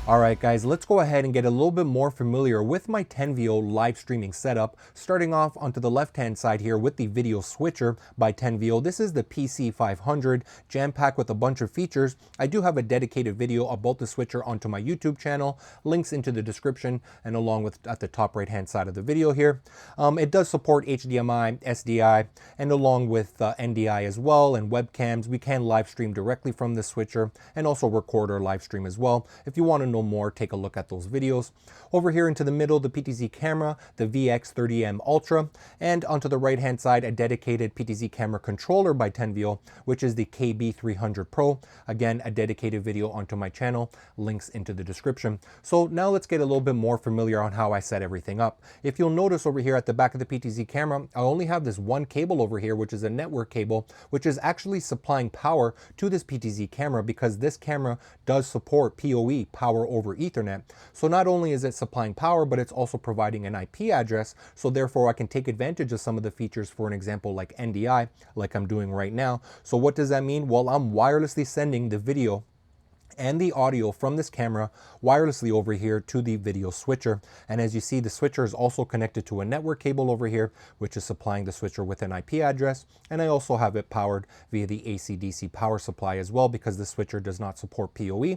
All right, guys, let's go ahead and get a little bit more familiar with my Tenveo live streaming setup. Starting off onto the left-hand side here with the video switcher by Tenveo. This is the PC500, jam-packed with a bunch of features. I do have a dedicated video about the switcher onto my YouTube channel. Links into the description and along with at the top right-hand side of the video here. It does support HDMI, SDI, and along with NDI as well, and webcams. We can live stream directly from the switcher and also record or live stream as well. If you want to know more, take a look at those videos. Over here into the middle, the PTZ camera, the VX30M Ultra, and onto the right hand side, a dedicated PTZ camera controller by Tenveo, which is the KB300 Pro. Again, a dedicated video onto my channel, links into the description. So now let's get a little bit more familiar on how I set everything up. If you'll notice over here at the back of the PTZ camera, I only have this one cable over here, which is a network cable, which is actually supplying power to this PTZ camera because this camera does support PoE, power over Ethernet. So not only is it supplying power, but it's also providing an IP address. So therefore I can take advantage of some of the features, for an example, like NDI, like I'm doing right now. So what does that mean? Well, I'm wirelessly sending the video and the audio from this camera wirelessly over here to the video switcher. And as you see, the switcher is also connected to a network cable over here, which is supplying the switcher with an IP address. And I also have it powered via the AC/DC power supply as well, because the switcher does not support PoE.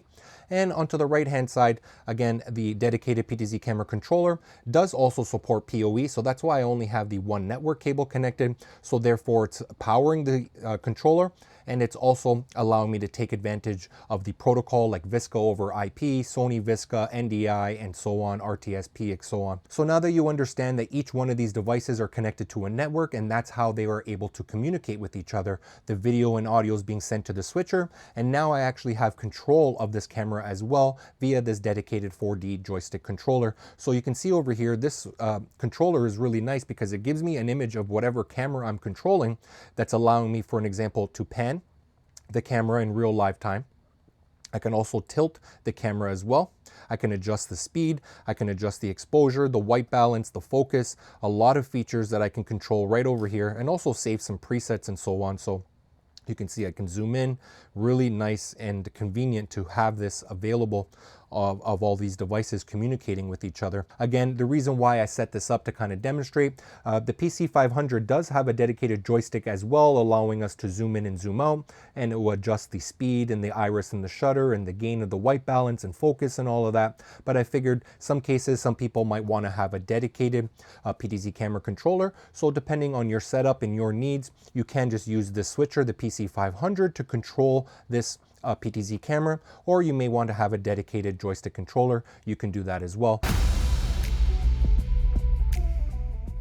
And onto the right hand side, again, the dedicated PTZ camera controller does also support PoE. So that's why I only have the one network cable connected. So therefore it's powering the controller, and it's also allowing me to take advantage of the protocol like VSCA over IP, Sony VSCA, NDI, and so on, RTSP, and so on. So now that you understand that each one of these devices are connected to a network, and that's how they are able to communicate with each other, the video and audio is being sent to the switcher, and now I actually have control of this camera as well via this dedicated 4D joystick controller. So you can see over here, this controller is really nice because it gives me an image of whatever camera I'm controlling. That's allowing me, for an example, to pan the camera in real live time. I can also tilt the camera as well. I can adjust the speed, I can adjust the exposure, the white balance, the focus, a lot of features that I can control right over here, and also save some presets and so on. So you can see I can zoom in. Really nice and convenient to have this available of all these devices communicating with each other. Again, the reason why I set this up to kind of demonstrate, the PC500 does have a dedicated joystick as well, allowing us to zoom in and zoom out, and it will adjust the speed and the iris and the shutter and the gain of the white balance and focus and all of that. But I figured some cases, some people might want to have a dedicated PTZ camera controller. So depending on your setup and your needs, you can just use this switcher, the PC500, to control this PTZ camera, or you may want to have a dedicated joystick controller. You can do that as well.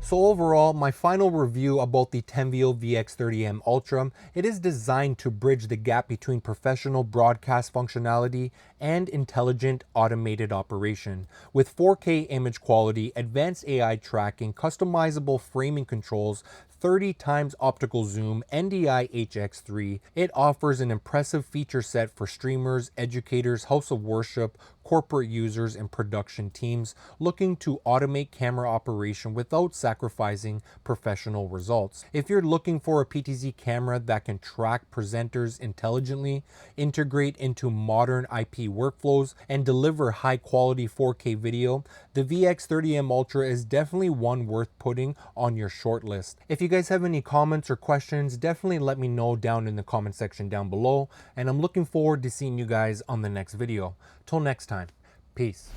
So overall, my final review about the Tenveo VX30M Ultra, it is designed to bridge the gap between professional broadcast functionality and intelligent automated operation. With 4K image quality, advanced AI tracking, customizable framing controls, 30 times optical zoom, NDI HX3, it offers an impressive feature set for streamers, educators, house of worship, corporate users, and production teams looking to automate camera operation without sacrificing professional results. If you're looking for a PTZ camera that can track presenters intelligently, integrate into modern IP workflows, and deliver high quality 4K video, the VX30M Ultra is definitely one worth putting on your short list. If you guys have any comments or questions, definitely let me know down in the comment section down below, and I'm looking forward to seeing you guys on the next video. Till next time, peace.